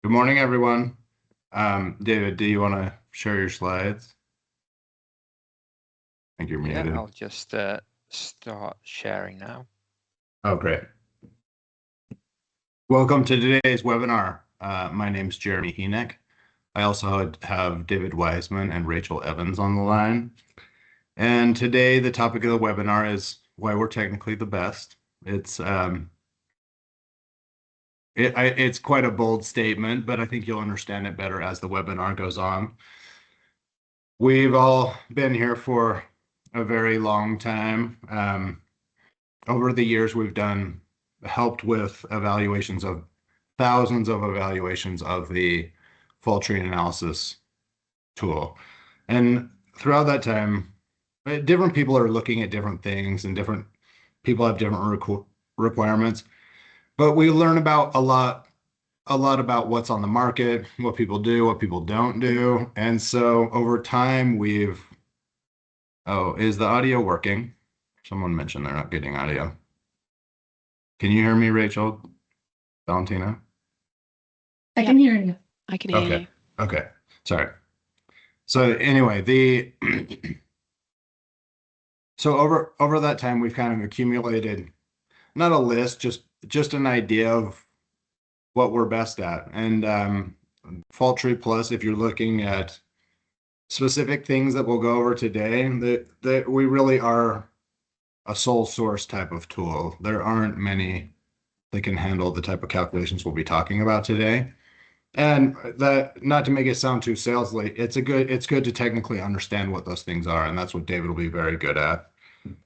Good morning, everyone. David, do you want to share your slides? I think you're Yeah, muted. I'll just start sharing now. Oh, great. Welcome to today's webinar. My name is Jeremy Heenek. I also have David Wiseman and Rachel Evans on the line. And today the topic of the webinar is why we're technically the best. It's quite a bold statement, but I think you'll understand it better as the webinar goes on. We've all been here for a very long time. Over the years, we've helped with evaluations of thousands of evaluations of the FaultTree analysis tool. And throughout that time, different people are looking at different things and different people have different requirements. But we learn about a lot about what's on the market, what people do, what people don't do. And so over time, is the audio working? Someone mentioned they're not getting audio. Can you hear me, Rachel? Valentina? I can hear you. I can hear you. Okay. Sorry. So anyway, so over that time we've kind of accumulated not a list, just an idea of what we're best at. And FaultTree Plus, if you're looking at specific things that we'll go over today, that we really are a sole source type of tool. There aren't many that can handle the type of calculations we'll be talking about today. And that, not to make it sound too salesy, it's good to technically understand what those things are, and that's what David will be very good at.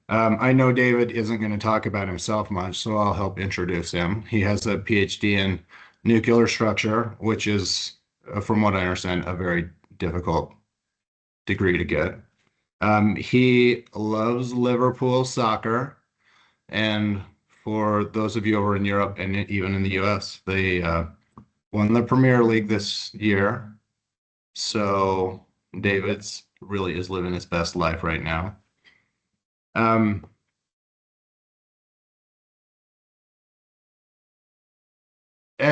I know David isn't going to talk about himself much, so I'll help introduce him. He has a PhD in nuclear structure, which is, from what I understand, a very difficult degree to get. He loves Liverpool soccer, and for those of you over in Europe and even in the US, they won the Premier League this year. So David's really is living his best life right now. And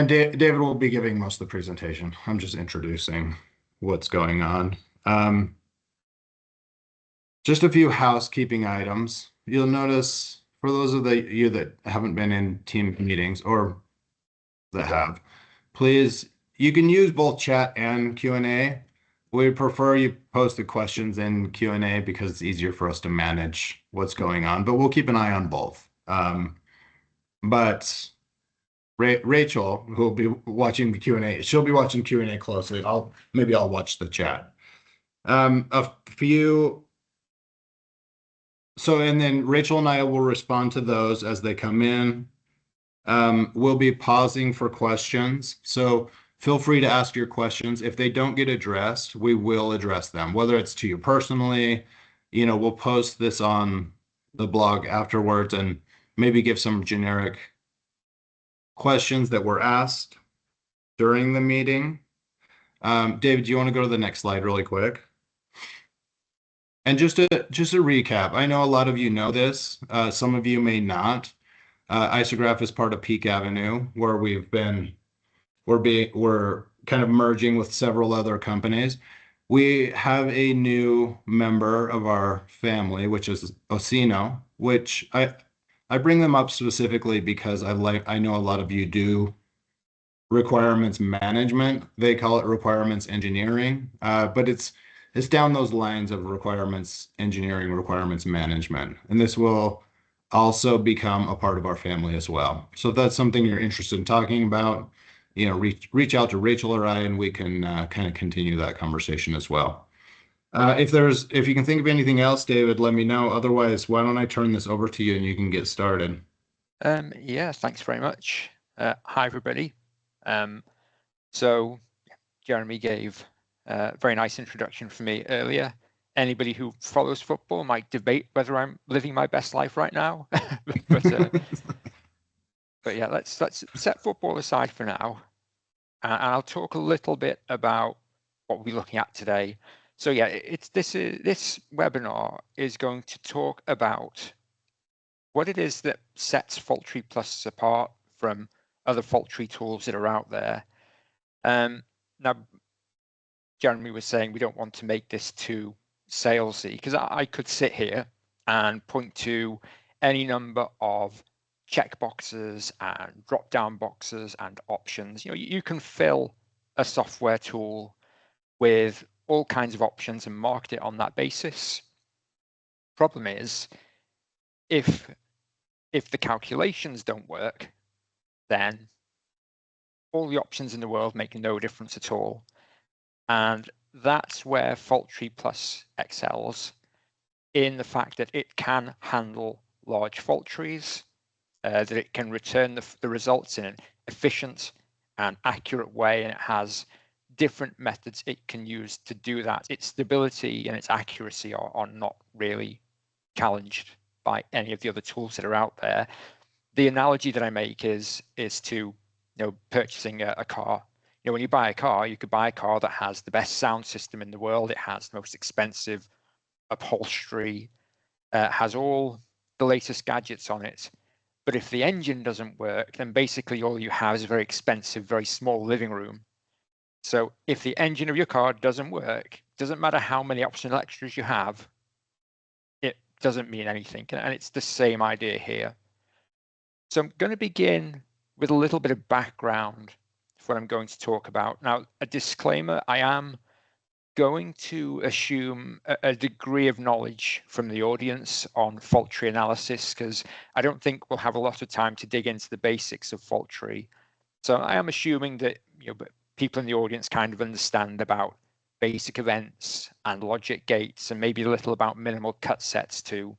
David will be giving most of the presentation. I'm just introducing what's going on. Just a few housekeeping items. You'll notice, for those of you that haven't been in team meetings or that have, please, you can use both chat and Q&A. We prefer you post the questions in Q&A because it's easier for us to manage what's going on, but we'll keep an eye on both. But Rachel, who will be watching the Q&A, she'll be watching Q&A closely. Maybe I'll watch the chat. And then Rachel and I will respond to those as they come in. We'll be pausing for questions. So feel free to ask your questions. If they don't get addressed, we will address them, whether it's to you personally. We'll post this on the blog afterwards and maybe give some generic questions that were asked during the meeting. David, do you want to go to the next slide really quick? And just a recap, I know a lot of you know this, some of you may not. Isograph is part of Peak Avenue, where we're kind of merging with several other companies. We have a new member of our family, which is Osino, which I bring them up specifically because I know a lot of you do requirements management. They call it requirements engineering, but it's down those lines of requirements engineering, requirements management, and this will also become a part of our family as well. So if that's something you're interested in talking about, reach out to Rachel or I, and we can kind of continue that conversation as well. If you can think of anything else, David, let me know. Otherwise, why don't I turn this over to you and you can get started. Yeah, thanks very much. Hi, everybody. So Jeremy gave a very nice introduction for me earlier. Anybody who follows football might debate whether I'm living my best life right now. but yeah, let's set football aside for now. And I'll talk a little bit about what we're looking at today. So yeah, this webinar is going to talk about what it is that sets FaultTree Plus apart from other FaultTree tools that are out there. Now, Jeremy was saying we don't want to make this too salesy, because I could sit here and point to any number of checkboxes and drop-down boxes and options. You can fill a software tool with all kinds of options and market it on that basis. Problem is, if the calculations don't work, then all the options in the world make no difference at all. And that's where FaultTree Plus excels, in the fact that it can handle large fault trees, that it can return the results in an efficient and accurate way, and it has different methods it can use to do that. Its stability and its accuracy are not really challenged by any of the other tools that are out there. The analogy that I make is to purchasing a car. When you buy a car, you could buy a car that has the best sound system in the world. It has the most expensive upholstery, has all the latest gadgets on it. But if the engine doesn't work, then basically all you have is a very expensive, very small living room. So if the engine of your car doesn't work, doesn't matter how many optional extras you have, it doesn't mean anything. And it's the same idea here. So I'm going to begin with a little bit of background for what I'm going to talk about. Now, a disclaimer, I am going to assume a degree of knowledge from the audience on fault tree analysis, because I don't think we'll have a lot of time to dig into the basics of fault tree. So I am assuming that people in the audience kind of understand about basic events and logic gates, and maybe a little about minimal cut sets too.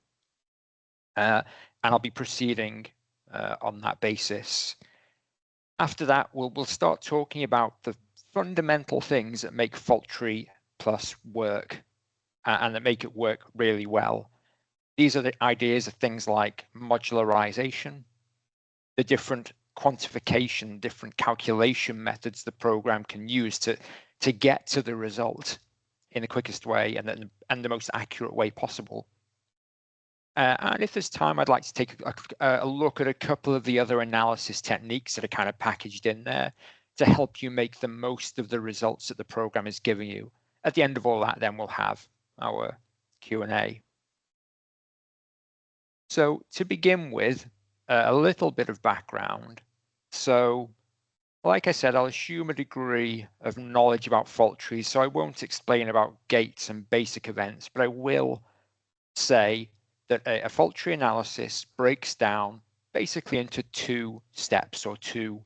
And I'll be proceeding on that basis. After that, we'll start talking about the fundamental things that make FaultTree Plus work, and that make it work really well. These are the ideas of things like modularization, the different quantification, different calculation methods the program can use to get to the result in the quickest way and the most accurate way possible. And if there's time, I'd like to take a look at a couple of the other analysis techniques that are kind of packaged in there to help you make the most of the results that the program is giving you. At the end of all that, then we'll have our Q&A. So to begin with, a little bit of background. So like I said, I'll assume a degree of knowledge about fault trees, so I won't explain about gates and basic events, but I will say that a fault tree analysis breaks down basically into two steps or two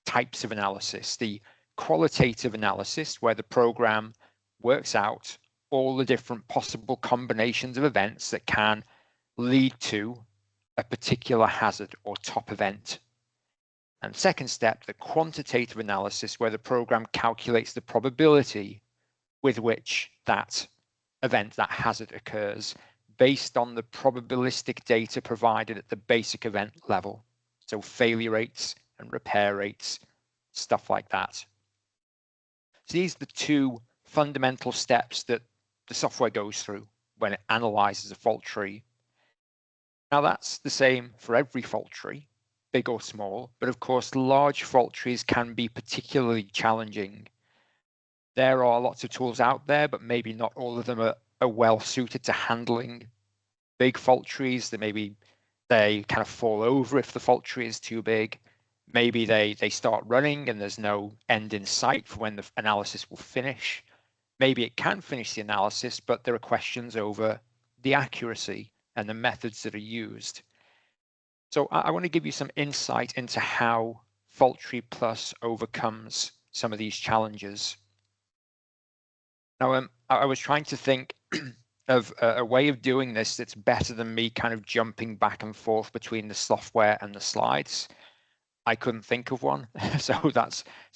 types of analysis. The qualitative analysis, where the program works out all the different possible combinations of events that can lead to a particular hazard or top event. And second step, the quantitative analysis, where the program calculates the probability with which that event, that hazard occurs, based on the probabilistic data provided at the basic event level. So failure rates and repair rates, stuff like that. So these are the two fundamental steps that the software goes through when it analyzes a fault tree. Now that's the same for every fault tree, big or small, but of course large fault trees can be particularly challenging. There are lots of tools out there, but maybe not all of them are well suited to handling big fault trees. That maybe they kind of fall over if the fault tree is too big. Maybe they start running and there's no end in sight for when the analysis will finish. Maybe it can finish the analysis, but there are questions over the accuracy and the methods that are used. So I want to give you some insight into how FaultTree Plus overcomes some of these challenges. Now, I was trying to think of a way of doing this that's better than me kind of jumping back and forth between the software and the slides. I couldn't think of one, so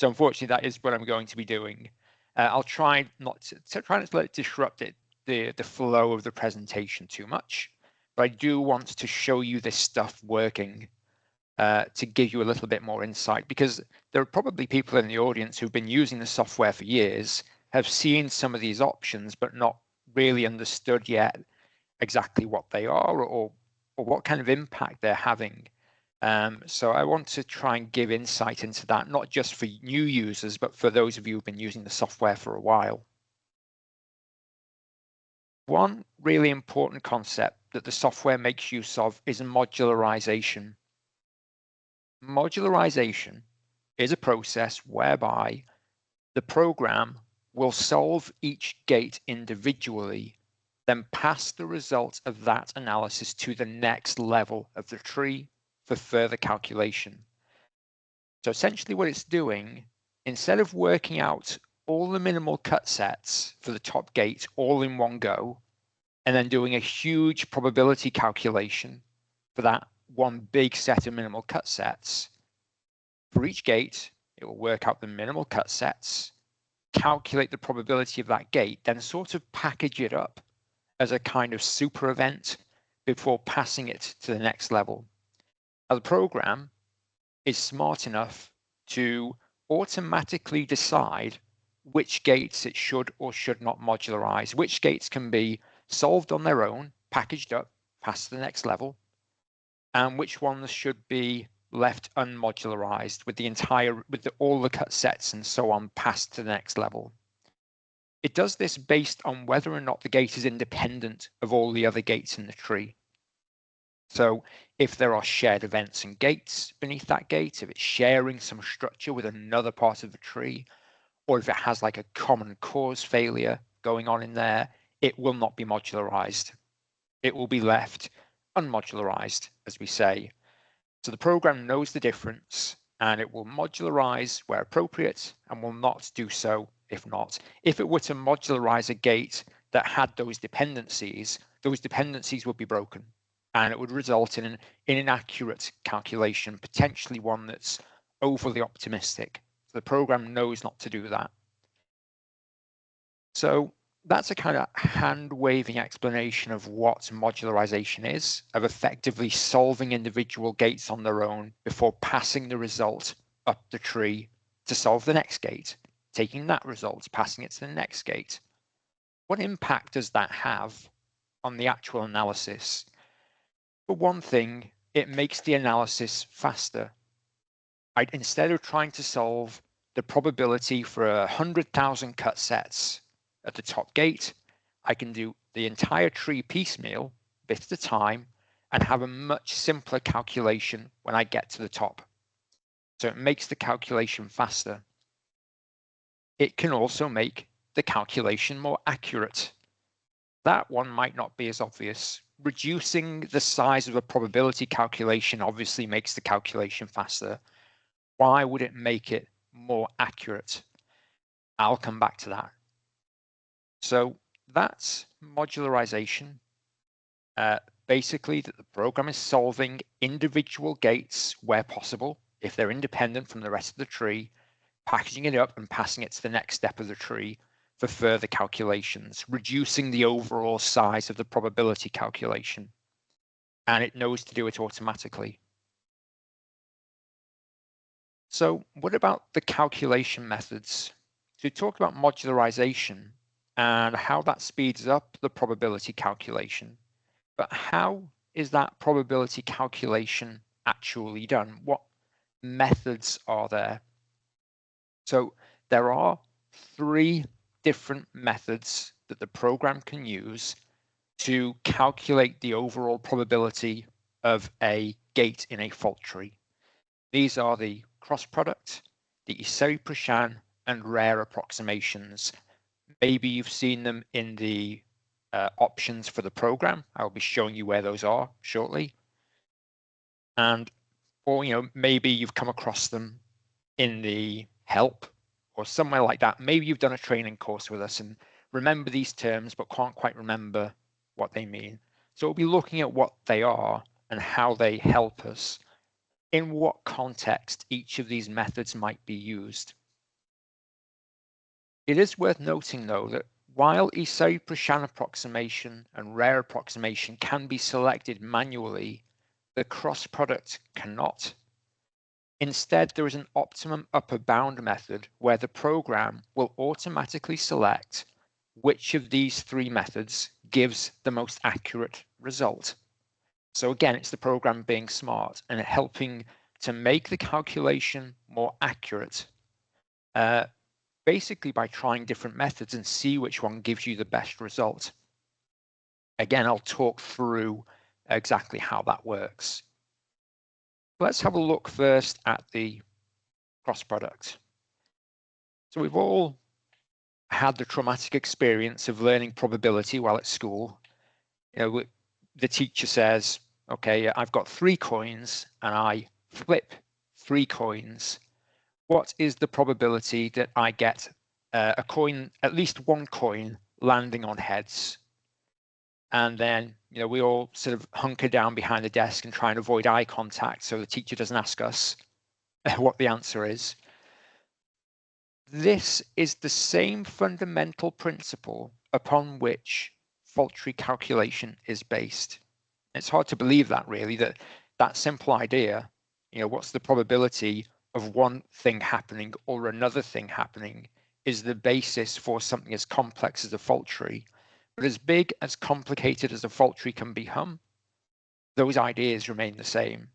unfortunately that is what I'm going to be doing. I'll try not to let it disrupt the flow of the presentation too much, but I do want to show you this stuff working to give you a little bit more insight, because there are probably people in the audience who've been using the software for years, have seen some of these options, but not really understood yet exactly what they are or what kind of impact they're having. So I want to try and give insight into that, not just for new users, but for those of you who've been using the software for a while. One really important concept that the software makes use of is modularization. Modularization is a process whereby the program will solve each gate individually, then pass the result of that analysis to the next level of the tree for further calculation. So essentially what it's doing, instead of working out all the minimal cut sets for the top gate all in one go, and then doing a huge probability calculation for that one big set of minimal cut sets, for each gate, it will work out the minimal cut sets, calculate the probability of that gate, then sort of package it up as a kind of super event before passing it to the next level. Now, the program is smart enough to automatically decide which gates it should or should not modularize, which gates can be solved on their own, packaged up, passed to the next level, and which ones should be left unmodularized with all the cut sets and so on passed to the next level. It does this based on whether or not the gate is independent of all the other gates in the tree. So if there are shared events and gates beneath that gate, if it's sharing some structure with another part of the tree, or if it has like a common cause failure going on in there, it will not be modularized. It will be left unmodularized, as we say. So the program knows the difference, and it will modularize where appropriate and will not do so if not. If it were to modularize a gate that had those dependencies would be broken, and it would result in an inaccurate calculation, potentially one that's overly optimistic. The program knows not to do that. So that's a kind of hand-waving explanation of what modularization is, of effectively solving individual gates on their own before passing the result up the tree to solve the next gate, taking that result, passing it to the next gate. What impact does that have on the actual analysis? For one thing, it makes the analysis faster. Instead of trying to solve the probability for 100,000 cut sets at the top gate, I can do the entire tree piecemeal, bit at a time, and have a much simpler calculation when I get to the top. So it makes the calculation faster. It can also make the calculation more accurate. That one might not be as obvious. Reducing the size of a probability calculation obviously makes the calculation faster. Why would it make it more accurate? I'll come back to that. So that's modularization. Basically, that the program is solving individual gates where possible, if they're independent from the rest of the tree, packaging it up and passing it to the next step of the tree for further calculations, reducing the overall size of the probability calculation. And it knows to do it automatically. So what about the calculation methods? So we talked about modularization and how that speeds up the probability calculation. But how is that probability calculation actually done? What methods are there? So there are 3 different methods that the program can use to calculate the overall probability of a gate in a fault tree. These are the cross product, the Esary Proschan and Rare approximations. Maybe you've seen them in the options for the program. I'll be showing you where those are shortly. Or maybe you've come across them in the help or somewhere like that. Maybe you've done a training course with us and remember these terms but can't quite remember what they mean. So we'll be looking at what they are and how they help us, in what context each of these methods might be used. It is worth noting, though, that while Esary Proschan approximation and Rare approximation can be selected manually, the cross product cannot. Instead, there is an optimum upper bound method where the program will automatically select which of these 3 methods gives the most accurate result. So again, it's the program being smart and helping to make the calculation more accurate, basically by trying different methods and see which one gives you the best result. Again, I'll talk through exactly how that works. Let's have a look first at the cross product. So we've all had the traumatic experience of learning probability while at school. The teacher says, okay, I've got 3 coins and I flip 3 coins. What is the probability that I get a coin, at least one coin, landing on heads? And then, we all sort of hunker down behind the desk and try and avoid eye contact so the teacher doesn't ask us what the answer is. This is the same fundamental principle upon which FaultTree calculation is based. It's hard to believe that really, that simple idea, what's the probability of one thing happening or another thing happening, is the basis for something as complex as a fault tree. But as big, as complicated as a fault tree can become, those ideas remain the same.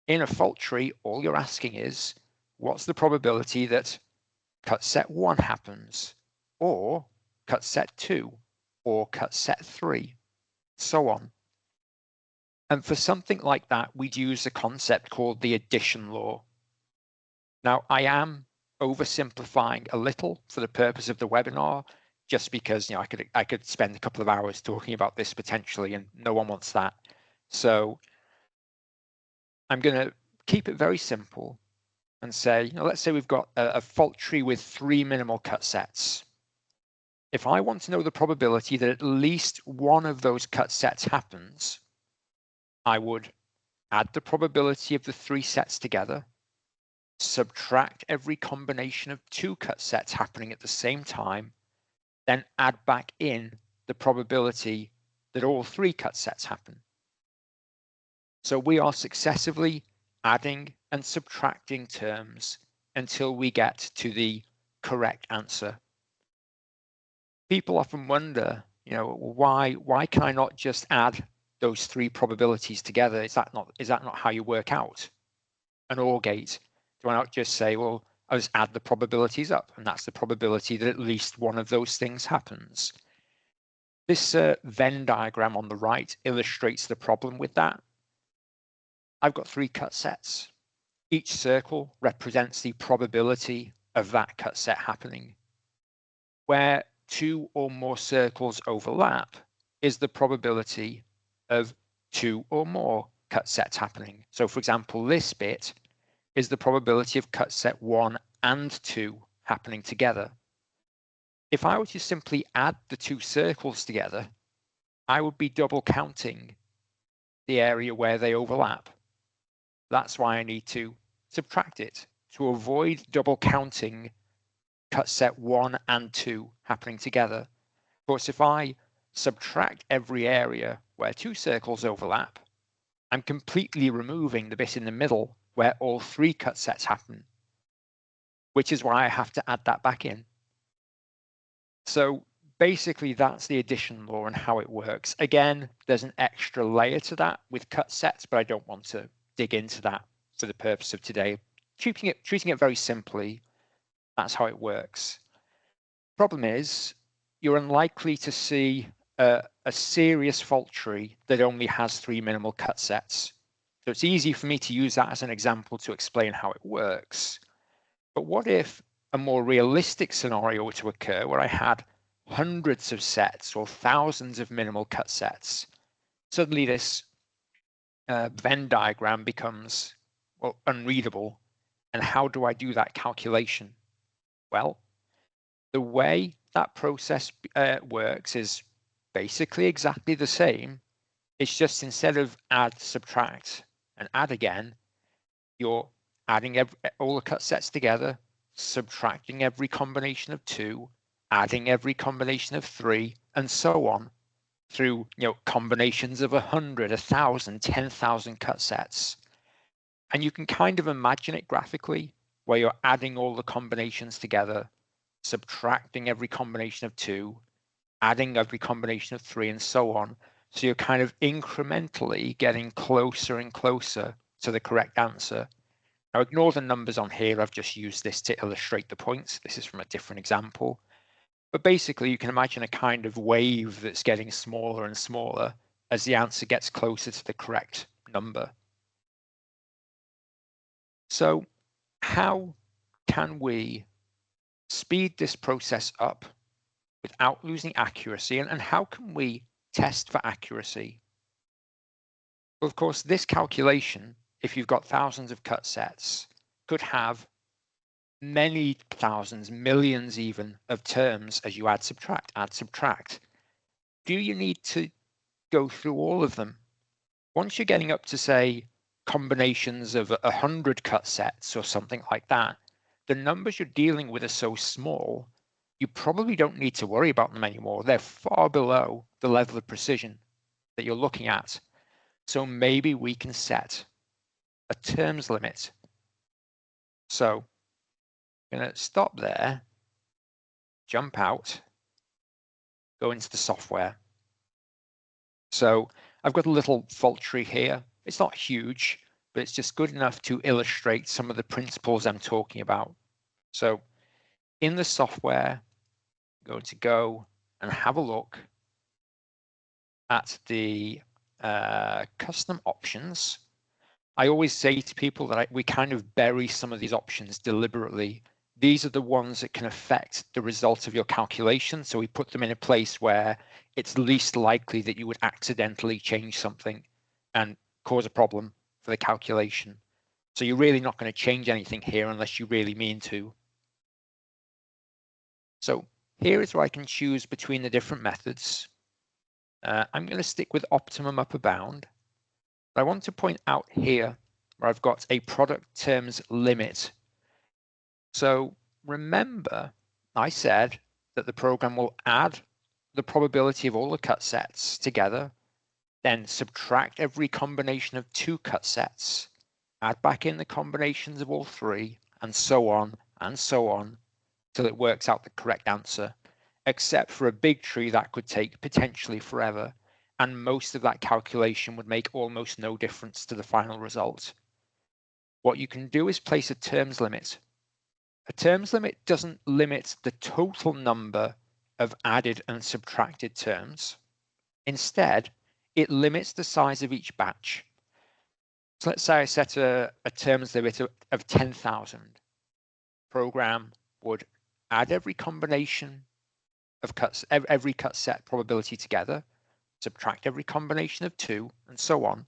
In a fault tree, all you're asking is, what's the probability that cut set 1 happens, or cut set 2, or cut set 3, so on. And for something like that, we'd use a concept called the addition law. Now, I am oversimplifying a little for the purpose of the webinar, just because I could spend a couple of hours talking about this potentially, and no one wants that. So I'm going to keep it very simple and say, let's say we've got a fault tree with 3 minimal cut sets. If I want to know the probability that at least one of those cut sets happens, I would add the probability of the 3 sets together, subtract every combination of 2 cut sets happening at the same time, then add back in the probability that all 3 cut sets happen. So we are successively adding and subtracting terms until we get to the correct answer. People often wonder, why can I not just add those 3 probabilities together? Is that not how you work out an OR gate? Do I not just say, well, I'll just add the probabilities up, and that's the probability that at least one of those things happens? This Venn diagram on the right illustrates the problem with that. I've got 3 cut sets. Each circle represents the probability of that cut set happening. Where 2 or more circles overlap is the probability of 2 or more cut sets happening. So for example, this bit is the probability of cut set 1 and 2 happening together. If I were to simply add the 2 circles together, I would be double counting the area where they overlap. That's why I need to subtract it to avoid double counting cut set 1 and 2 happening together. Of course, if I subtract every area where 2 circles overlap, I'm completely removing the bit in the middle where all 3 cut sets happen, which is why I have to add that back in. So basically, that's the addition law and how it works. Again, there's an extra layer to that with cut sets, but I don't want to dig into that for the purpose of today. Treating it very simply, that's how it works. Problem is, you're unlikely to see a serious fault tree that only has 3 minimal cut sets. So it's easy for me to use that as an example to explain how it works. But what if a more realistic scenario were to occur where I had hundreds of sets or thousands of minimal cut sets? Suddenly this Venn diagram becomes, well, unreadable. And how do I do that calculation? Well, the way that process works is basically exactly the same. It's just instead of add, subtract, and add again, you're adding all the cut sets together, subtracting every combination of 2, adding every combination of 3, and so on through combinations of 100, 1,000, 10,000 cut sets. And you can kind of imagine it graphically, where you're adding all the combinations together, subtracting every combination of 2, adding every combination of 3, and so on, So you're kind of incrementally getting closer and closer to the correct answer. Now ignore the numbers on here. I've just used this to illustrate the points. This is from a different example. But basically you can imagine a kind of wave that's getting smaller and smaller as the answer gets closer to the correct number. So how can we speed this process up without losing accuracy, and how can we test for accuracy? Well, of course, this calculation, if you've got thousands of cut sets, could have many thousands, millions even, of terms as you add, subtract. Do you need to go through all of them? Once you're getting up to, say, combinations of 100 cut sets or something like that, the numbers you're dealing with are so small, you probably don't need to worry about them anymore. They're far below the level of precision that you're looking at. So maybe we can set a terms limit. So I'm going to stop there, jump out, go into the software. So I've got a little fault tree here. It's not huge, but it's just good enough to illustrate some of the principles I'm talking about. So in the software, I'm going to go and have a look at the custom options. I always say to people that we kind of bury some of these options deliberately. These are the ones that can affect the result of your calculation. So we put them in a place where it's least likely that you would accidentally change something and cause a problem for the calculation. So you're really not going to change anything here unless you really mean to. So here is where I can choose between the different methods. I'm going to stick with optimum upper bound. But I want to point out here where I've got a product terms limit. So remember, I said that the program will add the probability of all the cut sets together, then subtract every combination of 2 cut sets, add back in the combinations of all 3, and so on, till it works out the correct answer, except for a big tree that could take potentially forever, and most of that calculation would make almost no difference to the final result. What you can do is place a terms limit. A terms limit doesn't limit the total number of added and subtracted terms. Instead, it limits the size of each batch. So let's say I set a terms limit of 10,000. Program would add every combination of every cut set probability together, subtract every combination of 2, and so on.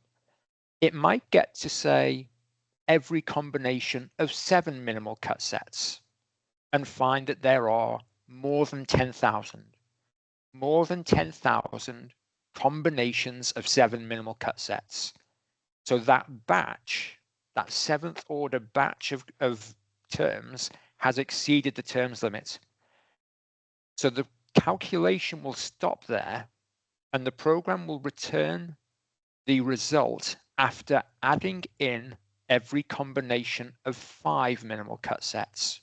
It might get to, say, every combination of 7 minimal cut sets and find that there are more than 10,000. More than 10,000 combinations of 7 minimal cut sets. So that batch, that 7th order batch of terms has exceeded the terms limit. So the calculation will stop there, and the program will return the result after adding in every combination of 5 minimal cut sets.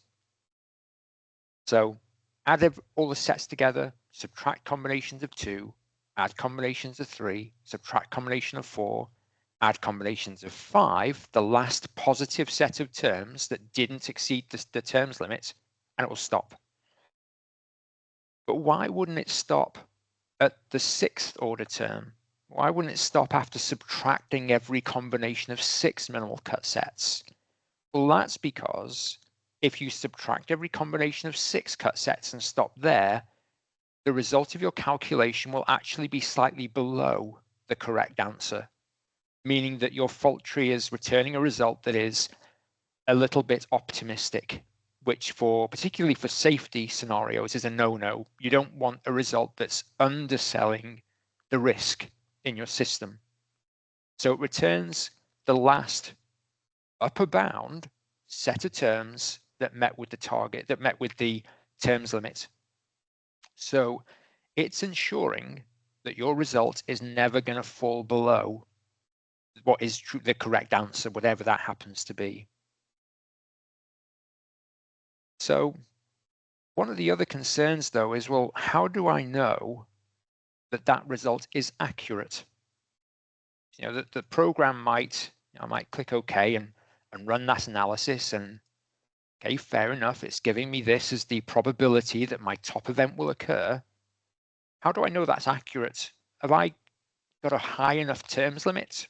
So add all the sets together, subtract combinations of 2, add combinations of 3, subtract combination of 4, add combinations of 5, the last positive set of terms that didn't exceed the terms limit, and it will stop. But why wouldn't it stop at the 6th order term? Why wouldn't it stop after subtracting every combination of 6 minimal cut sets? Well, that's because if you subtract every combination of 6 cut sets and stop there, the result of your calculation will actually be slightly below the correct answer, meaning that your fault tree is returning a result that is a little bit optimistic, which particularly for safety scenarios is a no-no. You don't want a result that's underselling the risk in your system. So it returns the last upper bound set of terms that met with the target, that met with the terms limit. So it's ensuring that your result is never going to fall below what is the correct answer, whatever that happens to be. So one of the other concerns, though, is, well, how do I know that result is accurate. You know, the program might, I might click OK and run that analysis, and okay, fair enough, it's giving me this as the probability that my top event will occur. How do I know that's accurate? Have I got a high enough terms limit?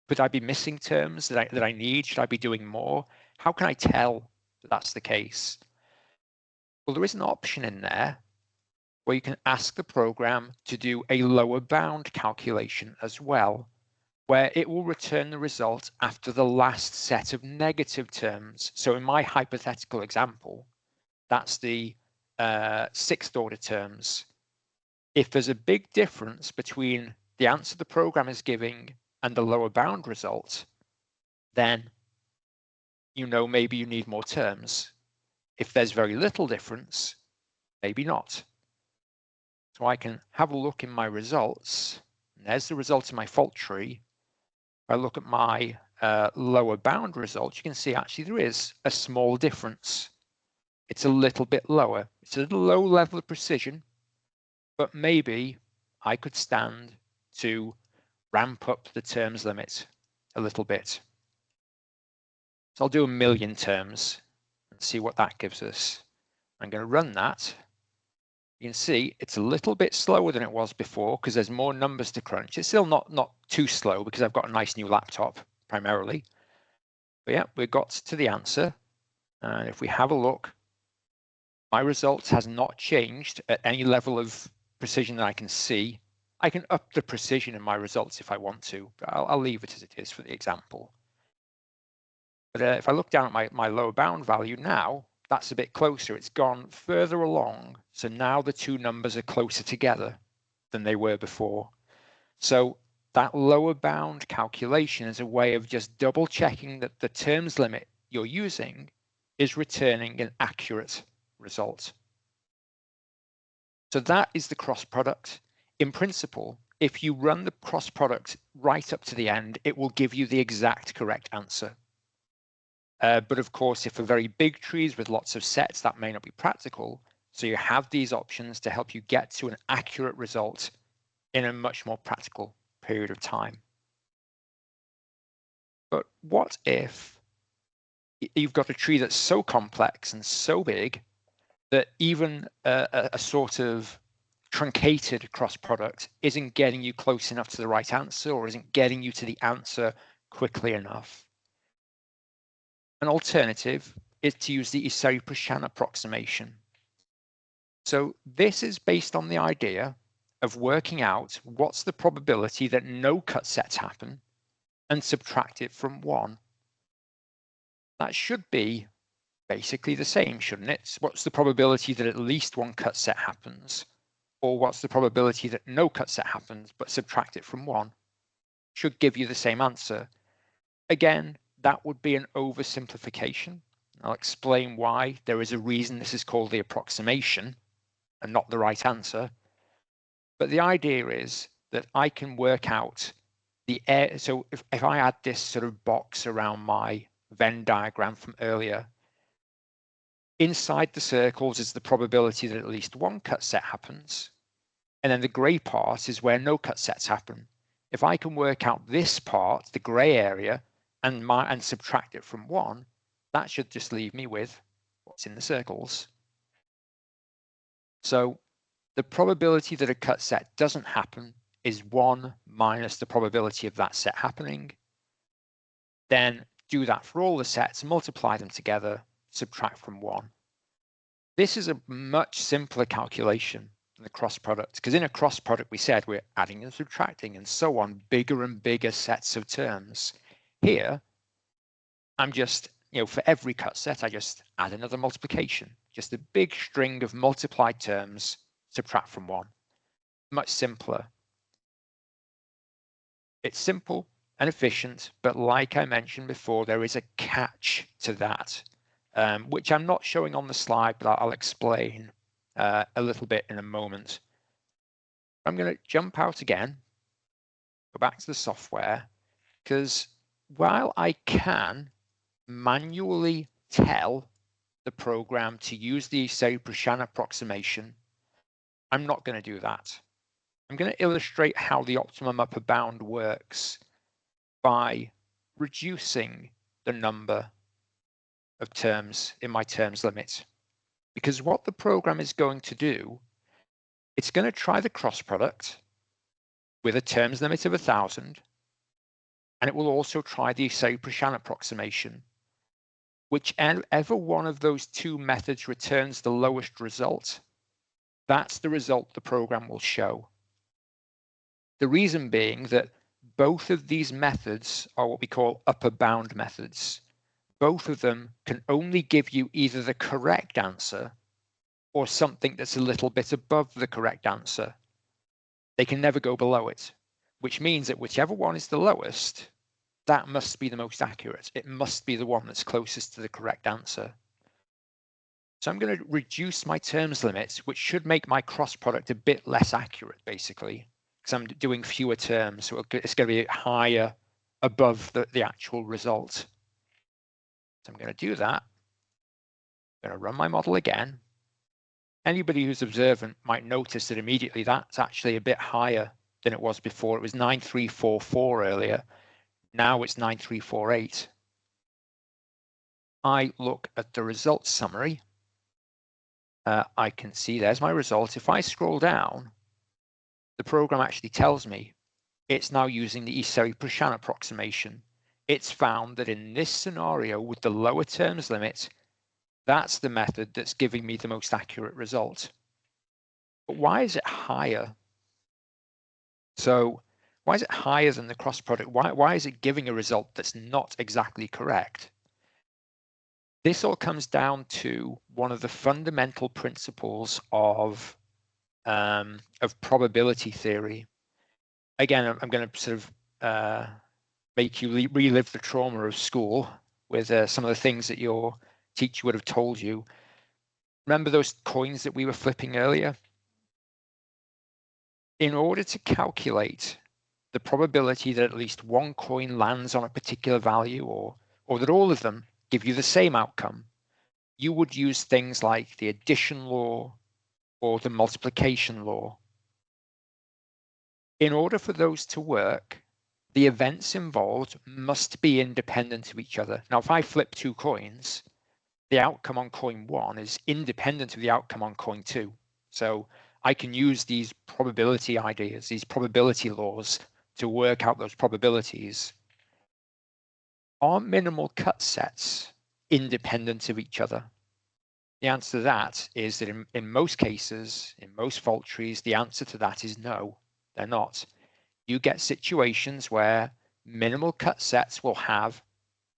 Could I be missing terms that I need? Should I be doing more? How can I tell that that's the case? Well, there is an option in there where you can ask the program to do a lower bound calculation as well, where it will return the result after the last set of negative terms. So in my hypothetical example, that's the 6th order terms. If there's a big difference between the answer the program is giving and the lower bound result, then you know maybe you need more terms. If there's very little difference, maybe not. So I can have a look in my results, and there's the result of my fault tree. If I look at my lower bound result, you can see actually there is a small difference. It's a little bit lower. It's a low level of precision, but maybe I could stand to ramp up the terms limit a little bit. So I'll do 1,000,000 terms and see what that gives us. I'm going to run that. You can see it's a little bit slower than it was before because there's more numbers to crunch. It's still not too slow because I've got a nice new laptop primarily. But yeah, we got to the answer. And if we have a look, my results has not changed at any level of precision that I can see. I can up the precision in my results if I want to, but I'll leave it as it is for the example. But if I look down at my lower bound value now, that's a bit closer. It's gone further along. So now the two numbers are closer together than they were before. So that lower bound calculation is a way of just double checking that the terms limit you're using is returning an accurate result. So that is the cross product. In principle, if you run the cross product right up to the end, it will give you the exact correct answer. But of course, if for very big trees with lots of sets, that may not be practical. So you have these options to help you get to an accurate result in a much more practical period of time. But what if you've got a tree that's so complex and so big that even a sort of truncated cross product isn't getting you close enough to the right answer or isn't getting you to the answer quickly enough? An alternative is to use the Esary-Proschan approximation. So this is based on the idea of working out what's the probability that no cut sets happen and subtract it from 1. That should be basically the same, shouldn't it? What's the probability that at least one cut set happens? Or what's the probability that no cut set happens but subtract it from 1? Should give you the same answer. Again, that would be an oversimplification. I'll explain why. There is a reason this is called the approximation and not the right answer. But the idea is that I can work out the air. So if I add this sort of box around my Venn diagram from earlier, inside the circles is the probability that at least one cut set happens. And then the gray part is where no cut sets happen. If I can work out this part, the gray area, and subtract it from 1, that should just leave me with what's in the circles. So the probability that a cut set doesn't happen is 1 minus the probability of that set happening. Then do that for all the sets, multiply them together, subtract from 1. This is a much simpler calculation than the cross product, because in a cross product we said we're adding and subtracting and so on, bigger and bigger sets of terms. Here, I'm just, for every cut set, I just add another multiplication, just a big string of multiplied terms, subtract from 1. Much simpler. It's simple and efficient, but like I mentioned before, there is a catch to that, which I'm not showing on the slide, but I'll explain a little bit in a moment. I'm going to jump out again, go back to the software, because while I can manually tell the program to use the Esary-Proschan approximation, I'm not going to do that. I'm going to illustrate how the optimum upper bound works by reducing the number of terms in my terms limit. Because what the program is going to do, it's going to try the cross product with a terms limit of 1,000, and it will also try the Esary-Proschan approximation. Whichever one of those two methods returns the lowest result, that's the result the program will show. The reason being that both of these methods are what we call upper bound methods. Both of them can only give you either the correct answer or something that's a little bit above the correct answer. They can never go below it, which means that whichever one is the lowest, that must be the most accurate. It must be the one that's closest to the correct answer. So I'm going to reduce my terms limit, which should make my cross product a bit less accurate, basically, because I'm doing fewer terms. So it's going to be higher above the actual result. So I'm going to do that. I'm going to run my model again. Anybody who's observant might notice that immediately that's actually a bit higher than it was before. It was 9344 earlier. Now it's 9348. I look at the results summary. I can see there's my result. If I scroll down, the program actually tells me it's now using the Esary-Proschan approximation. It's found that in this scenario with the lower terms limit, that's the method that's giving me the most accurate result. But why is it higher? So why is it higher than the cross product? Why is it giving a result that's not exactly correct? This all comes down to one of the fundamental principles of probability theory. Again, I'm going to sort of make you relive the trauma of school with some of the things that your teacher would have told you. Remember those coins that we were flipping earlier? In order to calculate the probability that at least one coin lands on a particular value, or that all of them give you the same outcome, you would use things like the addition law or the multiplication law. In order for those to work, the events involved must be independent of each other. Now, if I flip two coins, the outcome on coin 1 is independent of the outcome on coin 2. So I can use these probability ideas, these probability laws, to work out those probabilities. Are minimal cut sets independent of each other? The answer to that is that in most cases, in most fault trees, the answer to that is no, they're not. You get situations where minimal cut sets will have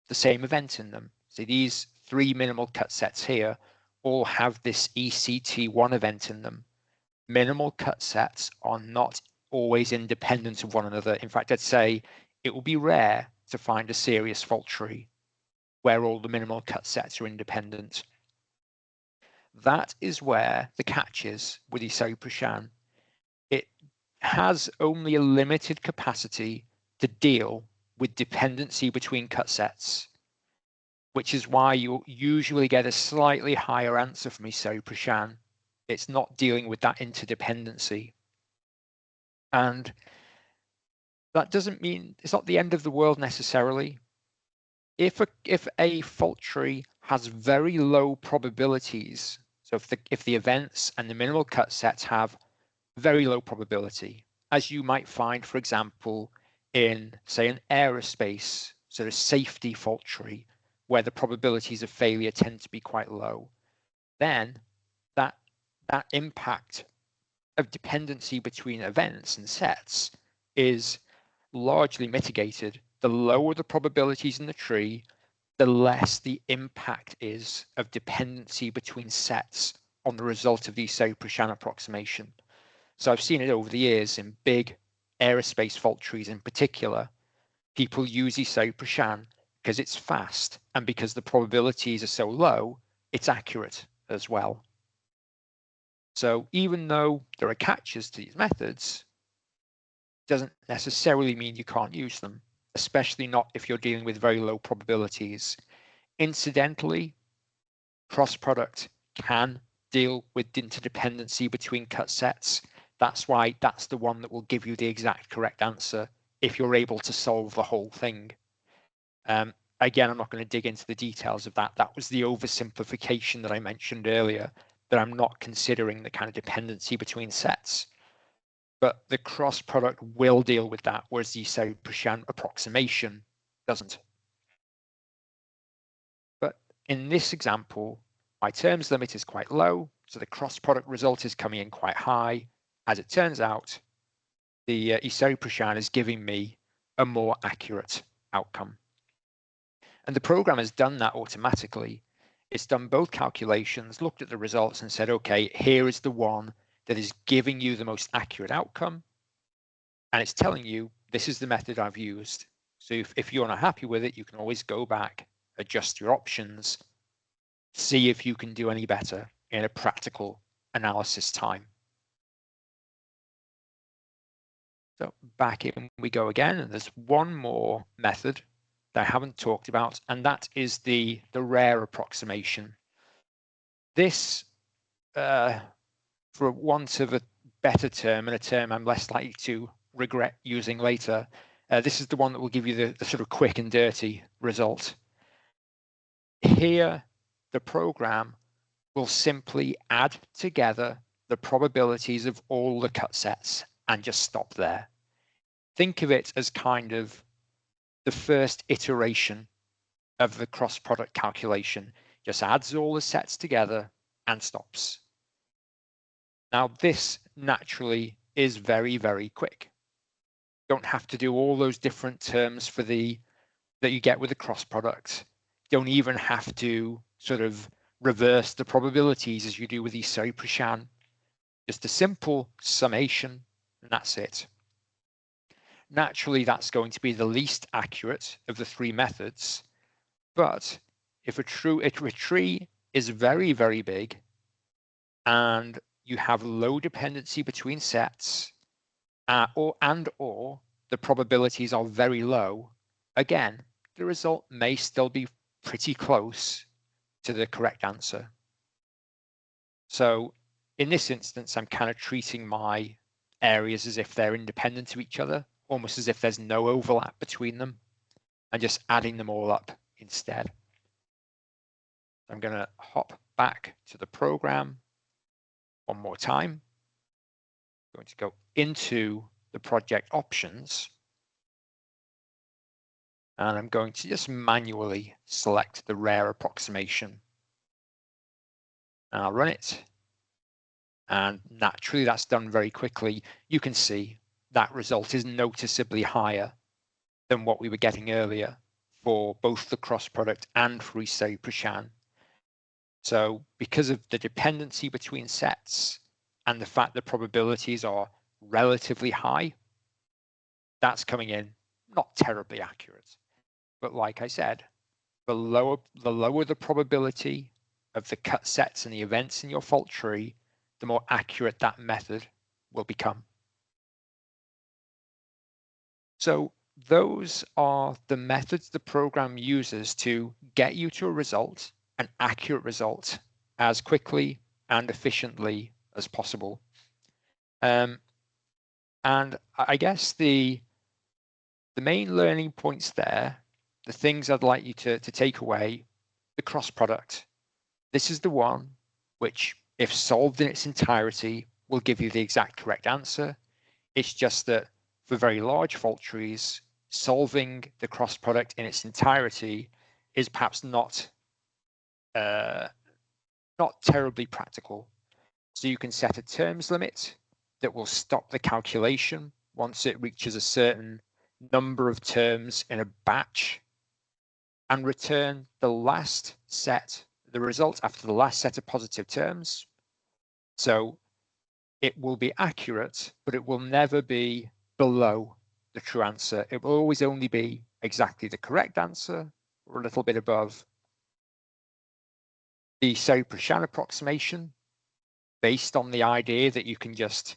the same event in them. So these 3 minimal cut sets here all have this ECT1 event in them. Minimal cut sets are not always independent of one another. In fact, I'd say it will be rare to find a serious fault tree where all the minimal cut sets are independent. That is where the catch is with Esary-Proschan. It has only a limited capacity to deal with dependency between cut sets, which is why you'll usually get a slightly higher answer from Esary-Proschan. It's not dealing with that interdependency. And that doesn't mean it's not the end of the world necessarily. If a fault tree has very low probabilities, so if the events and the minimal cut sets have very low probability, as you might find, for example, in, say, an aerospace sort of safety fault tree, where the probabilities of failure tend to be quite low, then that impact of dependency between events and sets is largely mitigated. The lower the probabilities in the tree, the less the impact is of dependency between sets on the result of the Esary-Proschan approximation. So I've seen it over the years in big aerospace fault trees in particular. People use Esary-Proschan because it's fast, and because the probabilities are so low, it's accurate as well. So even though there are catches to these methods, doesn't necessarily mean you can't use them, especially not if you're dealing with very low probabilities. Incidentally, cross product can deal with interdependency between cut sets That's why that's the one that will give you the exact correct answer if you're able to solve the whole thing. Again, I'm not going to dig into the details of that. That was the oversimplification that I mentioned earlier, that I'm not considering the kind of dependency between sets. But the cross product will deal with that, whereas the Esary-Proschan approximation doesn't. But in this example, my terms limit is quite low, so the cross product result is coming in quite high. As it turns out, the Esary-Proschan is giving me a more accurate outcome. And the program has done that automatically. It's done both calculations, looked at the results and said, okay, here is the one that is giving you the most accurate outcome. And it's telling you, this is the method I've used. So if you're not happy with it, you can always go back, adjust your options, see if you can do any better in a practical analysis time. So back in we go again, and there's one more method that I haven't talked about, and that is the rare approximation. This, for want of a better term, and a term I'm less likely to regret using later, this is the one that will give you the sort of quick and dirty result. Here, the program will simply add together the probabilities of all the cut sets and just stop there. Think of it as kind of the first iteration of the cross product calculation, just adds all the sets together and stops. Now this naturally is very, very quick. Don't have to do all those different terms for that you get with the cross product. Don't even have to sort of reverse the probabilities as you do with the Esary-Proschan. Just a simple summation, and that's it. Naturally, that's going to be the least accurate of the three methods. But if a tree is very, very big and you have low dependency between sets, or the probabilities are very low, again, the result may still be pretty close to the correct answer. So in this instance, I'm kind of treating my areas as if they're independent of each other, almost as if there's no overlap between them, and just adding them all up instead. I'm going to hop back to the program one more time. I'm going to go into the project options, and I'm going to just manually select the rare approximation. And I'll run it. And naturally, that's done very quickly. You can see that result is noticeably higher than what we were getting earlier for both the cross product and for Esary-Proschan. So because of the dependency between sets and the fact that probabilities are relatively high, that's coming in not terribly accurate. But like I said, the lower the probability of the cut sets and the events in your fault tree, the more accurate that method will become. So those are the methods the program uses to get you to a result, an accurate result, as quickly and efficiently as possible. And I guess the main learning points there, the things I'd like you to take away, the cross product. This is the one which, if solved in its entirety, will give you the exact correct answer. It's just that for very large fault trees, solving the cross product in its entirety is perhaps not terribly practical. So you can set a terms limit that will stop the calculation once it reaches a certain number of terms in a batch, and return the last set, the result after the last set of positive terms. So it will be accurate, but it will never be below the true answer. It will always only be exactly the correct answer or a little bit above. The Esary-Proschan approximation, based on the idea that you can just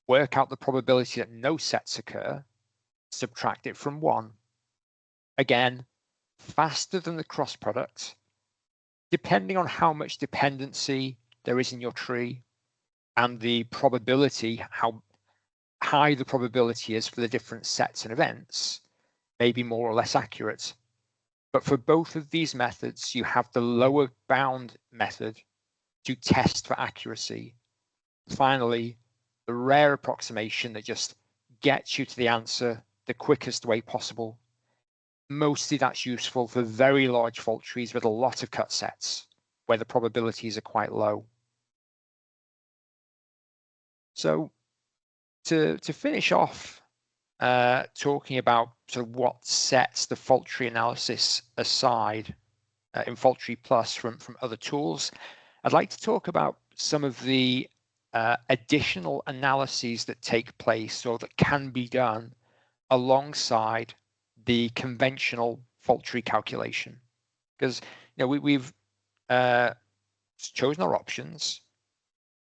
work out the probability that no sets occur, subtract it from 1. Again, faster than the cross product, depending on how much dependency there is in your tree. and the probability, how high the probability is for the different sets and events, may be more or less accurate. But for both of these methods, you have the lower bound method to test for accuracy. Finally, the rare approximation that just gets you to the answer the quickest way possible. Mostly that's useful for very large fault trees with a lot of cut sets, where the probabilities are quite low. So to finish off, talking about sort of what sets the fault tree analysis aside in FaultTree Plus from other tools, I'd like to talk about some of the additional analyses that take place or that can be done alongside the conventional fault tree calculation. Because we've chosen our options,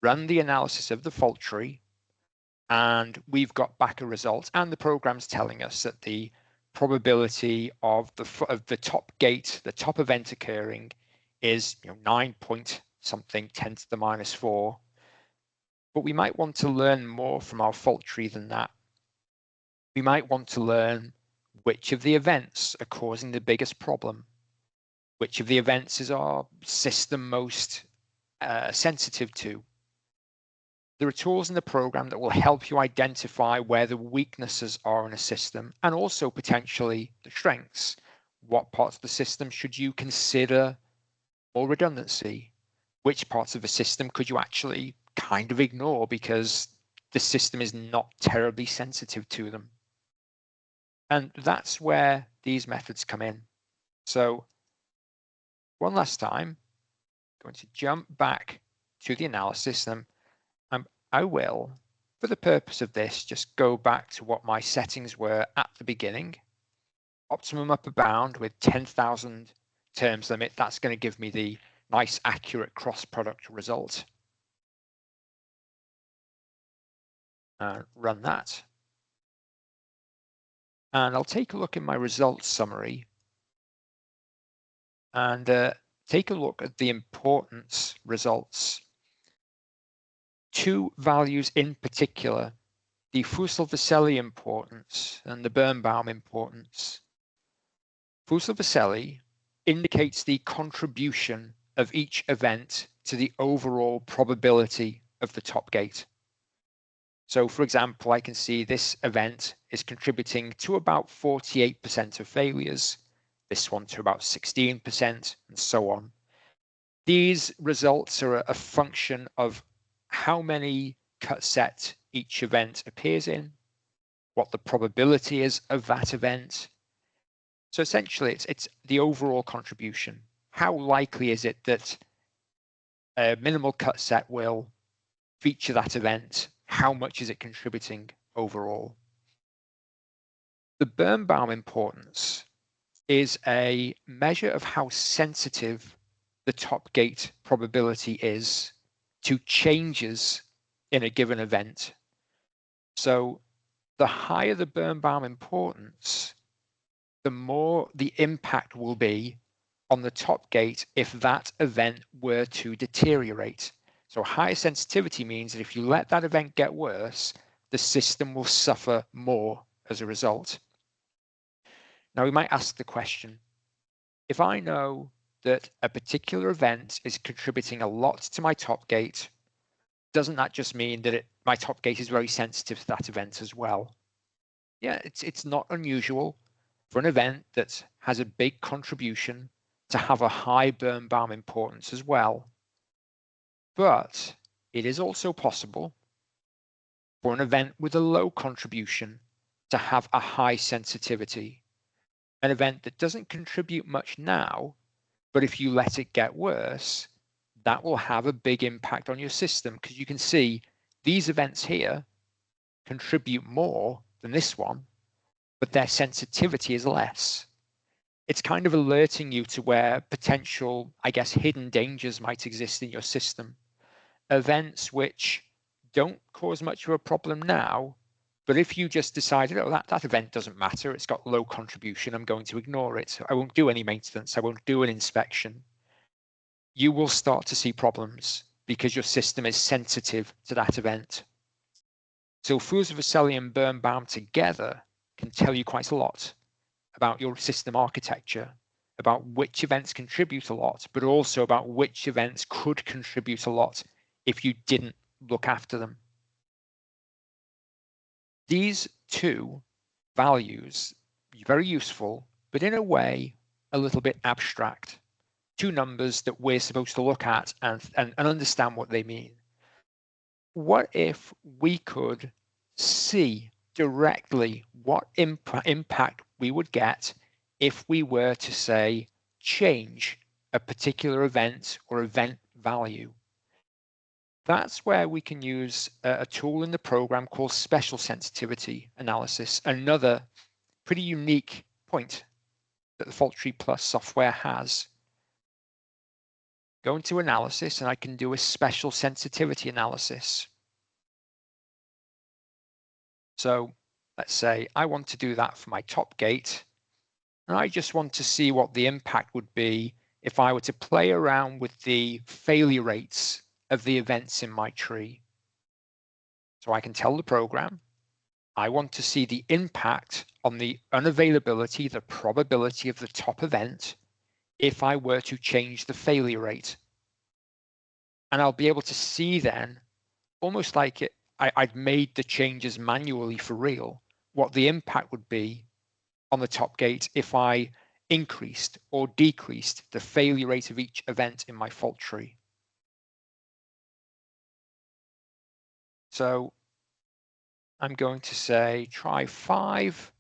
run the analysis of the fault tree, and we've got back a result, and the program's telling us that the probability of the top gate, the top event occurring, is 9 point something 10 to the minus 4. But we might want to learn more from our fault tree than that. We might want to learn which of the events are causing the biggest problem, which of the events is our system most sensitive to. There are tools in the program that will help you identify where the weaknesses are in a system, and also potentially the strengths. What parts of the system should you consider more redundancy? Which parts of the system could you actually kind of ignore because the system is not terribly sensitive to them? And that's where these methods come in. So one last time, I'm going to jump back to the analysis, and I will, for the purpose of this, just go back to what my settings were at the beginning. Optimum upper bound with 10,000 terms limit. That's going to give me the nice accurate cross product result. Run that. And I'll take a look in my results summary and take a look at the importance results. Two values in particular, the Fussell-Vaselli importance and the Birnbaum importance. Fussell-Vaselli indicates the contribution of each event to the overall probability of the top gate. So for example, I can see this event is contributing to about 48% of failures, this one to about 16%, and so on. These results are a function of how many cut set each event appears in, what the probability is of that event. So essentially, it's the overall contribution. How likely is it that a minimal cut set will feature that event? How much is it contributing overall? The Birnbaum importance is a measure of how sensitive the top gate probability is to changes in a given event. So the higher the Birnbaum importance, the more the impact will be on the top gate if that event were to deteriorate. So higher sensitivity means that if you let that event get worse, the system will suffer more as a result. Now we might ask the question, if I know that a particular event is contributing a lot to my top gate, doesn't that just mean that my top gate is very sensitive to that event as well? Yeah, it's not unusual for an event that has a big contribution to have a high Birnbaum importance as well. But it is also possible for an event with a low contribution to have a high sensitivity. An event that doesn't contribute much now, but if you let it get worse, that will have a big impact on your system, because you can see these events here contribute more than this one, but their sensitivity is less. It's kind of alerting you to where potential, I guess, hidden dangers might exist in your system. Events which don't cause much of a problem now, but if you just decided, oh, that event doesn't matter, it's got low contribution, I'm going to ignore it, I won't do any maintenance, I won't do an inspection, you will start to see problems. because your system is sensitive to that event. So Fools of Esary and Birnbaum together can tell you quite a lot about your system architecture, about which events contribute a lot, but also about which events could contribute a lot if you didn't look after them. These two values are very useful, but in a way, a little bit abstract. Two numbers that we're supposed to look at and understand what they mean. What if we could see directly what impact we would get if we were to, say, change a particular event or event value? That's where we can use a tool in the program called special sensitivity analysis, another pretty unique point that the FaultTree Plus software has. Go into analysis and I can do a special sensitivity analysis. So let's say I want to do that for my top gate, and I just want to see what the impact would be if I were to play around with the failure rates of the events in my tree. So I can tell the program, I want to see the impact on the unavailability, the probability of the top event, if I were to change the failure rate. And I'll be able to see then, almost like I'd made the changes manually for real, what the impact would be on the top gate if I increased or decreased the failure rate of each event in my fault tree. So I'm going to say try 5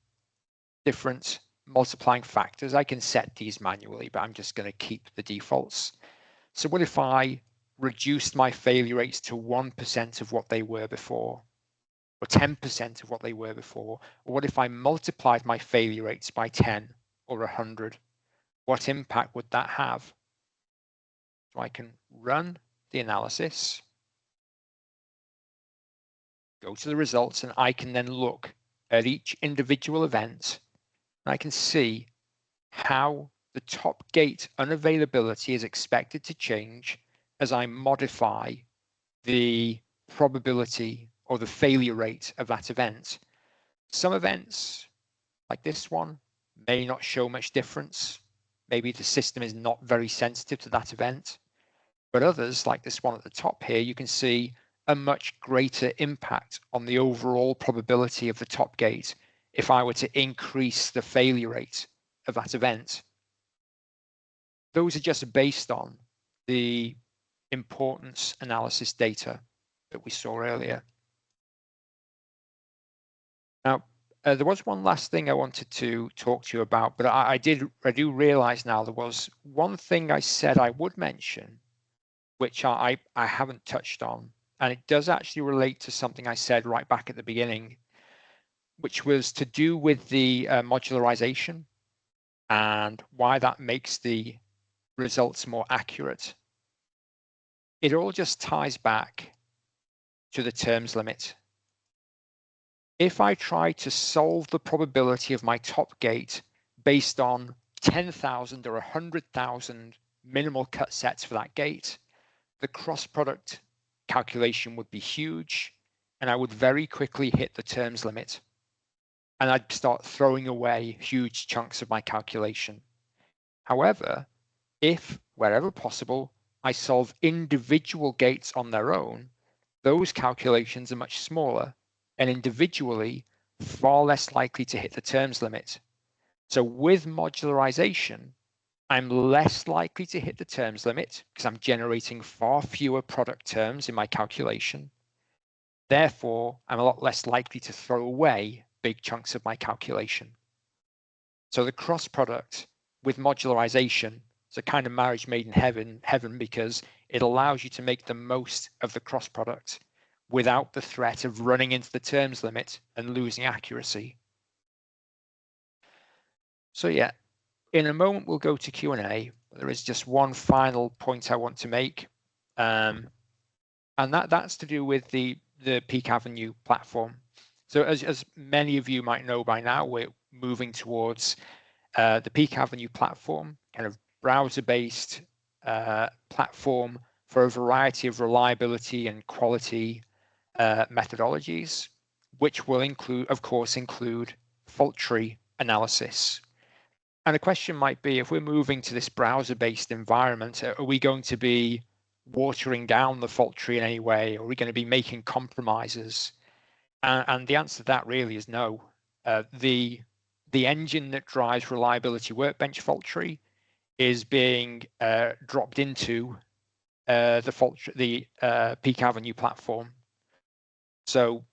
different multiplying factors. I can set these manually, but I'm just going to keep the defaults. So what if I reduced my failure rates to 1% of what they were before, or 10% of what they were before? Or what if I multiplied my failure rates by 10 or 100? What impact would that have? So I can run the analysis, go to the results, and I can then look at each individual event, and I can see how the top gate unavailability is expected to change as I modify the probability or the failure rate of that event. Some events, like this one, may not show much difference. Maybe the system is not very sensitive to that event. But others, like this one at the top here, you can see a much greater impact on the overall probability of the top gate if I were to increase the failure rate of that event. Those are just based on the importance analysis data that we saw earlier. Now, there was one last thing I wanted to talk to you about, but I do realize now there was one thing I said I would mention, which I haven't touched on, and it does actually relate to something I said right back at the beginning, which was to do with the modularization and why that makes the results more accurate. It all just ties back to the terms limit. If I try to solve the probability of my top gate based on 10,000 or 100,000 minimal cut sets for that gate, the cross product calculation would be huge, and I would very quickly hit the terms limit, and I'd start throwing away huge chunks of my calculation. However, if, wherever possible, I solve individual gates on their own, those calculations are much smaller and individually far less likely to hit the terms limit. So with modularization, I'm less likely to hit the terms limit because I'm generating far fewer product terms in my calculation. Therefore, I'm a lot less likely to throw away big chunks of my calculation. So the cross product with modularization is a kind of marriage made in heaven because it allows you to make the most of the cross product without the threat of running into the terms limit and losing accuracy. So yeah, in a moment we'll go to Q&A. There is just one final point I want to make, and that's to do with the Peak Avenue platform. So as many of you might know by now, we're moving towards the Peak Avenue platform, kind of browser-based platform for a variety of reliability and quality methodologies, which will include, of course, fault tree analysis. And a question might be, if we're moving to this browser-based environment, are we going to be watering down the fault tree in any way? Are we going to be making compromises? And the answer to that really is no. The engine that drives reliability workbench fault tree is being dropped into the Peak Avenue platform. So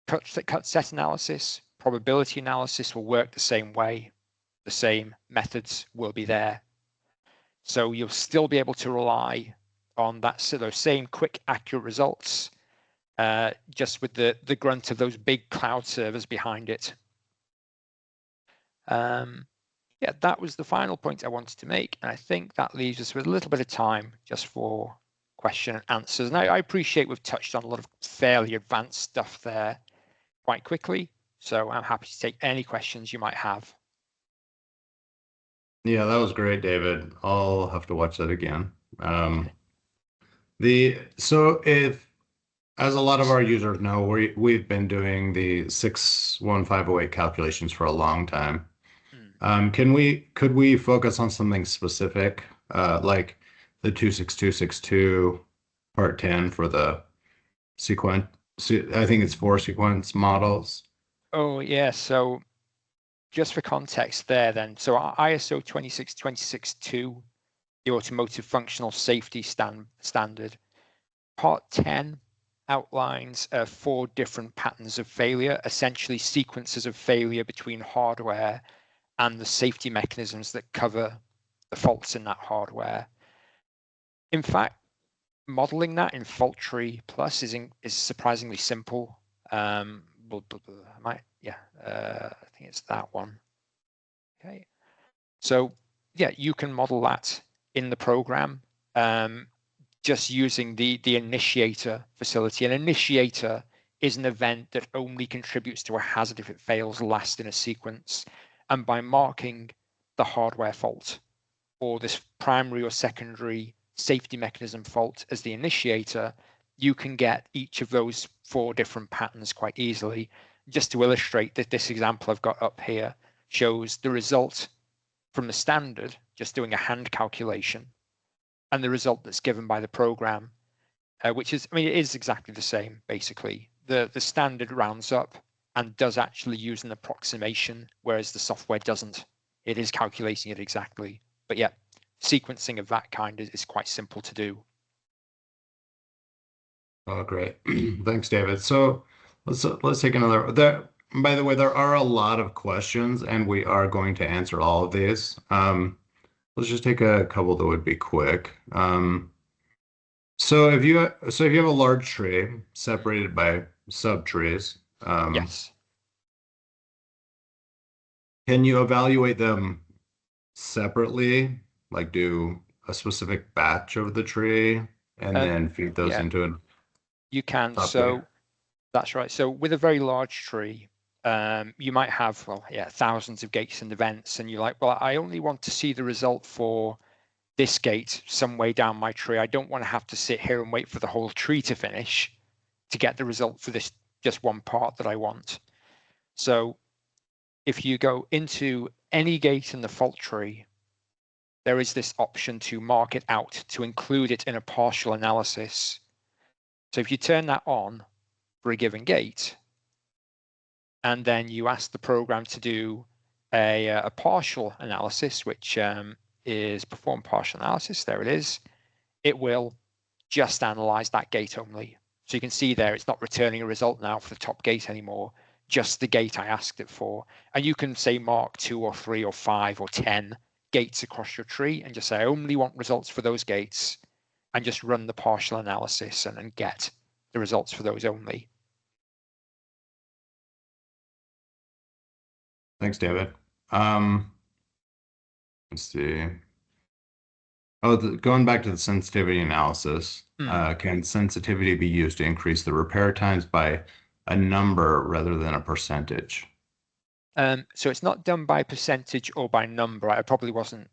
cut set analysis, probability analysis will work the same way. The same methods will be there. So you'll still be able to rely on that sort of same quick, accurate results, just with the grunt of those big cloud servers behind it. Yeah, that was the final point I wanted to make. And I think that leaves us with a little bit of time just for question and answers. And I appreciate we've touched on a lot of fairly advanced stuff there quite quickly. So I'm happy to take any questions you might have. Yeah, that was great, David. I'll have to watch that again. Okay. So if, as a lot of our users know, we've been doing the 61508 calculations for a long time. Could we focus on something specific, like the 26262 part 10 for the sequence? I think it's 4 sequence models. Oh yeah, so just for context there then, so ISO 26262, the automotive functional safety standard, part 10 outlines 4 different patterns of failure, essentially sequences of failure between hardware and the safety mechanisms that cover the faults in that hardware. In fact, modeling that in FaultTree Plus is surprisingly simple. I think it's that one. Okay, so yeah, you can model that in the program just using the initiator facility. An initiator is an event that only contributes to a hazard if it fails last in a sequence. And by marking the hardware fault or this primary or secondary safety mechanism fault as the initiator, you can get each of those 4 different patterns quite easily. Just to illustrate that, this example I've got up here shows the result from the standard, just doing a hand calculation, and the result that's given by the program, which is, it is exactly the same, basically. The standard rounds up and does actually use an approximation, whereas the software doesn't. It is calculating it exactly. But yeah, sequencing of that kind is quite simple to do. Oh, great. Thanks, David. So let's take another. By the way, there are a lot of questions, and we are going to answer all of these. Let's just take a couple that would be quick. So if you have a large tree separated by subtrees, Yes. can you evaluate them separately, like do a specific batch of the tree and then feed those into it? You can. Okay. So that's right. So with a very large tree, you might have, thousands of gates and events, and you're like, well, I only want to see the result for this gate some way down my tree. I don't want to have to sit here and wait for the whole tree to finish to get the result for this just one part that I want. So if you go into any gate in the fault tree, there is this option to mark it out, to include it in a partial analysis. So if you turn that on for a given gate, and then you ask the program to do a partial analysis, which is perform partial analysis, there it is, it will just analyze that gate only. So you can see there, it's not returning a result now for the top gate anymore, just the gate I asked it for. And you can say mark 2 or 3 or 5 or 10 gates across your tree and just say, I only want results for those gates, and just run the partial analysis and get the results for those only. Thanks, David. Let's see. Oh, going back to the sensitivity analysis, can sensitivity be used to increase the repair times by a number rather than a percentage? So it's not done by percentage or by number. I probably wasn't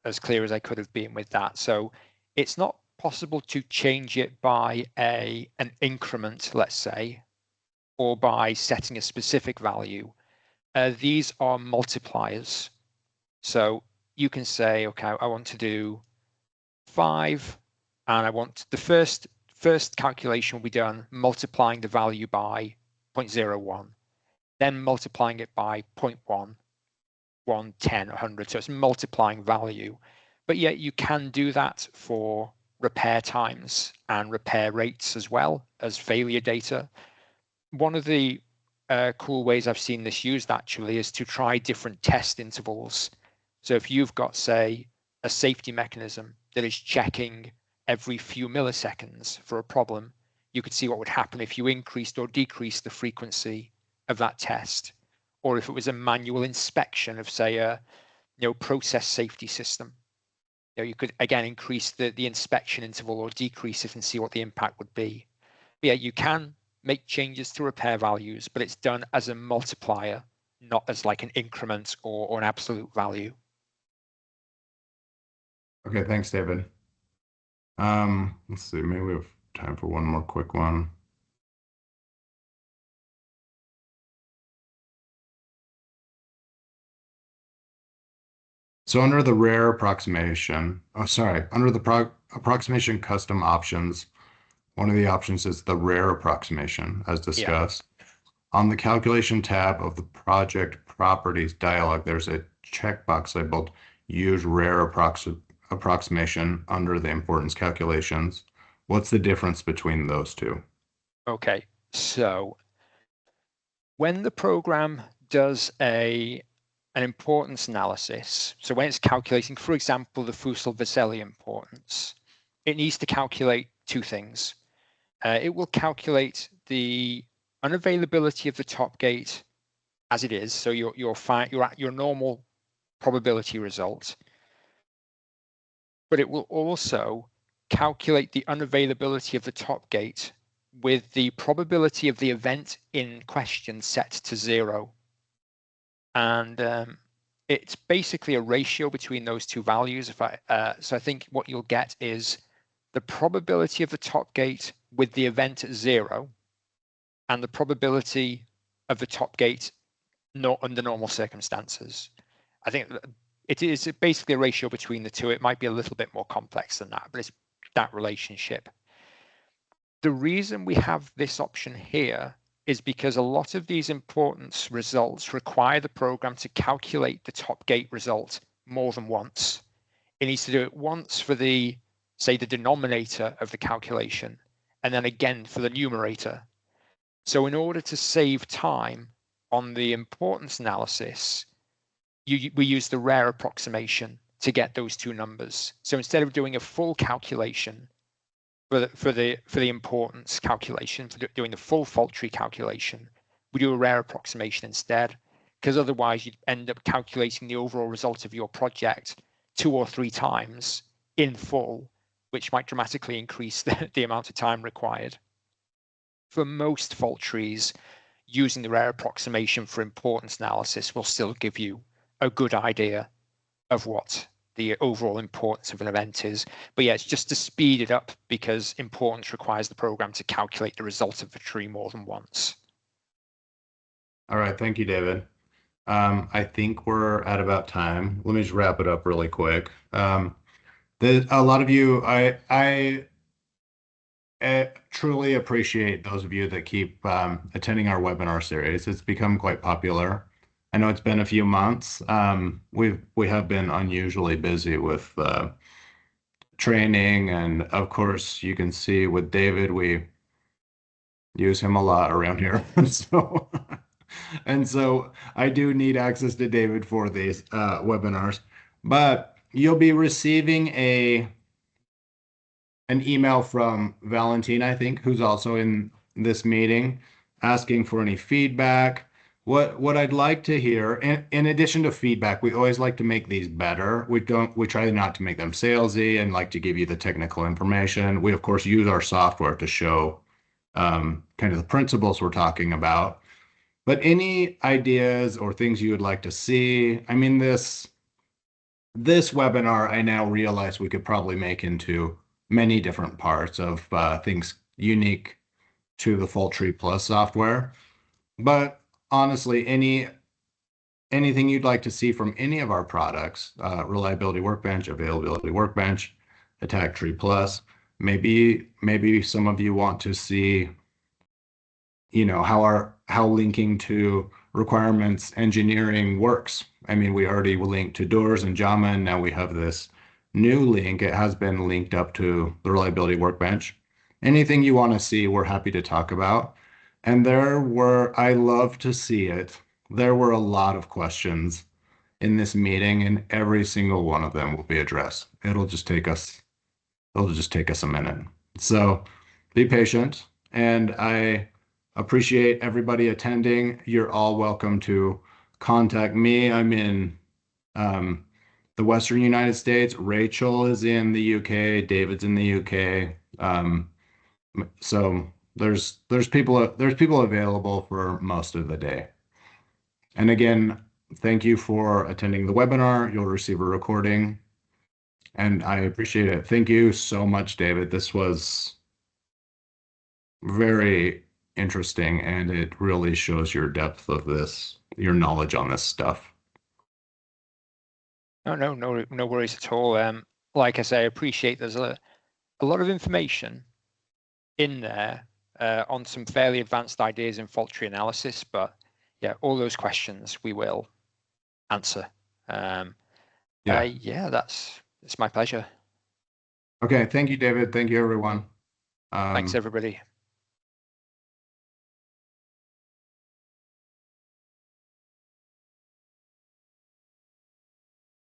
as clear as I could have been with that. So it's not possible to change it by an increment, let's say, or by setting a specific value. These are multipliers. So you can say, okay, I want to do 5, and I want the first calculation will be done multiplying the value by 0.01, then multiplying it by 0.1, 1, 10, 100. So it's multiplying value. But yet you can do that for repair times and repair rates as well as failure data. One of the cool ways I've seen this used actually is to try different test intervals. So if you've got, say, a safety mechanism that is checking every few milliseconds for a problem, you could see what would happen if you increased or decreased the frequency of that test. Or if it was a manual inspection of, say, a process safety system. You could again increase the inspection interval or decrease it and see what the impact would be. But yeah, you can make changes to repair values, but it's done as a multiplier, not as like an increment or an absolute value. Okay, thanks, David. Let's see, maybe we have time for one more quick one. So under the rare approximation, under the approximation custom options, one of the options is the rare approximation, as discussed. Yeah. On the calculation tab of the project properties dialog, there's a checkbox labeled use rare approximation under the importance calculations. What's the difference between those two? Okay, so when the program does an importance analysis, so when it's calculating, for example, the Fussell-Vaselli importance, it needs to calculate two things. It will calculate the unavailability of the top gate as it is, so you're at your normal probability result, but it will also calculate the unavailability of the top gate with the probability of the event in question set to 0. And it's basically a ratio between those two values. So I think what you'll get is the probability of the top gate with the event at 0 and the probability of the top gate not under normal circumstances. I think it is basically a ratio between the two. It might be a little bit more complex than that, but it's that relationship. The reason we have this option here is because a lot of these importance results require the program to calculate the top gate result more than once. It needs to do it once for the, say, the denominator of the calculation, and then again for the numerator. So in order to save time on the importance analysis, we use the rare approximation to get those two numbers. So instead of doing a full calculation for the importance calculation, for doing the full fault tree calculation, we do a rare approximation instead, because otherwise you'd end up calculating the overall result of your project 2 or 3 times in full, which might dramatically increase the amount of time required. For most fault trees, using the rare approximation for importance analysis will still give you a good idea of what the overall importance of an event is. But yeah, it's just to speed it up because importance requires the program to calculate the result of the tree more than once. All right, thank you, David. I think we're at about time. Let me just wrap it up really quick. A lot of you, I truly appreciate those of you that keep attending our webinar series. It's become quite popular. I know it's been a few months. We have been unusually busy with training, and of course, you can see with David, we use him a lot around here. So I do need access to David for these webinars. But you'll be receiving an email from Valentina, I think, who's also in this meeting, asking for any feedback. What I'd like to hear, in addition to feedback, we always like to make these better. We try not to make them salesy and like to give you the technical information. We of course use our software to show kind of the principles we're talking about. But any ideas or things you would like to see? I mean, this webinar, I now realize we could probably make into many different parts of things unique to the FaultTree Plus software. But honestly, anything you'd like to see from any of our products, Reliability Workbench, Availability Workbench, Attack Tree Plus, maybe some of you want to see, you know, how linking to requirements engineering works. I mean, we already linked to Doors and Jama, and now we have this new link. It has been linked up to the Reliability Workbench. Anything you want to see, we're happy to talk about. And I love to see it. There were a lot of questions in this meeting, and every single one of them will be addressed. It'll just take us a minute. So be patient, and I appreciate everybody attending. You're all welcome to contact me. I'm in the Western United States. Rachel is in the UK. David's in the UK. So there's people available for most of the day. And again, thank you for attending the webinar. You'll receive a recording, and I appreciate it. Thank you so much, David. This was very interesting, and it really shows your depth of your knowledge on this stuff. No worries at all. Like I say, I appreciate there's a lot of information in there on some fairly advanced ideas in fault tree analysis, but yeah, all those questions we will answer. It's my pleasure. Okay, thank you, David. Thank you, everyone. Thanks, everybody.